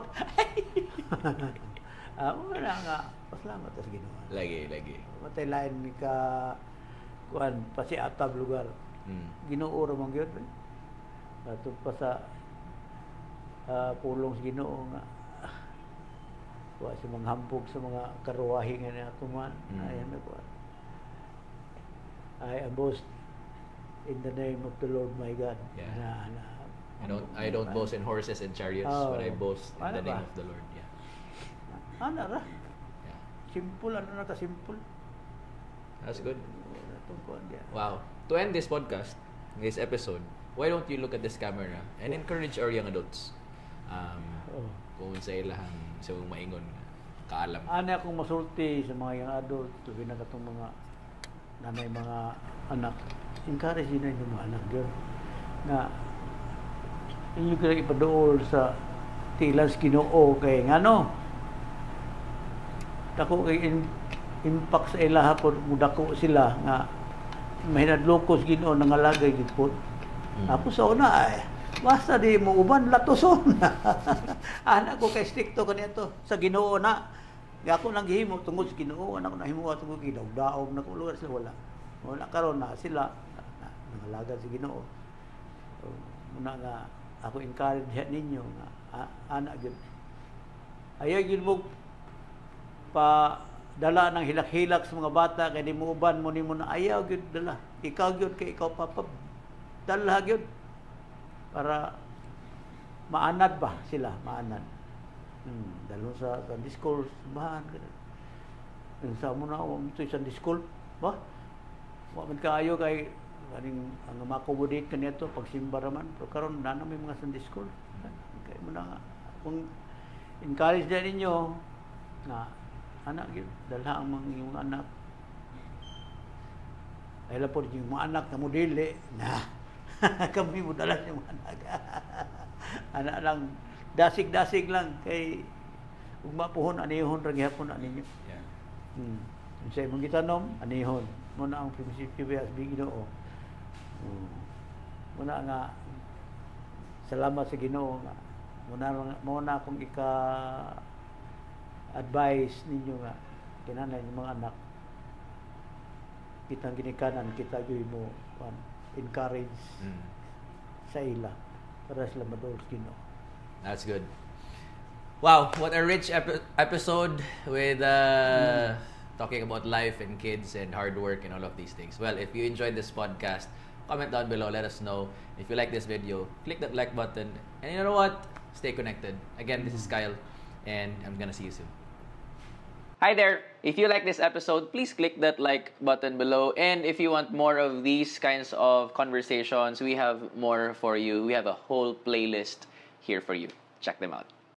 wala nga pasalamat sa Ginoo lagi matay lain ni ka kuan pasiatab lugar Ginoo ra man gyud ato pa sa pulong sa Ginoo nga wa sa mga hambog sa mga karuwahe nga nato man ayan na kuan I boast in the name of the Lord my God. Yeah. I don't boast in horses and chariots, but I boast in the name of the Lord. Yeah. Ana ra. Yeah. Simple ano na ka simple. That's good. Tungkol dia. Wow. To end this podcast, this episode, why don't you look at this camera and encourage our young adults? Kung sa ilahang sa maingon kaalam. Ana akong masulti sa mga young adult, sabi na katong mga nanay mga anak. Encourage yun na yung mga anak yun na inyo kaya ipadool sa tilas Ginoo kay ngano dako kay impact sa ilaha po mudako sila nga mahinadlokos Ginoo nangalagay gid po ako sa una ay basta di mo uban latoson anak ko kay stricto kanito sa Ginoo na ako nang gihimo tungod sa Ginoo anak ko nahimo tungod gidaw-daog na ko lugar sila wala karon na sila nangalagad sa Ginoo. Muna nga ako encourage ninyo nga anak gyud. Ayaw gyud mo pa dala ng hilak-hilak sa mga bata kay di mo uban mo nimo na ayaw gyud dala. Ikaw gyud kay ikaw papa dala gyud para maanad ba sila maanad. Dalo sa Sunday school bahan ganun. Sa mo na ito Sunday school ba? Wa man kaayo kay aning ang ma-accommodate kanito pagsimba raman pero karon na may mga Sunday school kay mo na kung encourage din ninyo na anak gyud dalha ang mga anak ay lapod yung mga anak na mo dili na kami mo dala yung anak anak lang dasig-dasig lang kay ug mapuhon anihon ra gihapon aninyo sa imong gitanom anihon mo na ang prinsipyo sa Ginoo. Muna nga salamat sa Ginoo nga muna akong advice ninyo nga kinahanglan yung mga anak kitang ginikanan kita gyud mo encourage sa ila para sila madol sa Ginoo. That's good. Wow, what a rich episode with talking about life and kids and hard work and all of these things. Well, if you enjoyed this podcast, comment down below, let us know. If you like this video, click that like button. And you know what? Stay connected. Again, this is Kyle, and I'm gonna see you soon. Hi there! If you like this episode, please click that like button below. And if you want more of these kinds of conversations, we have more for you. We have a whole playlist here for you. Check them out.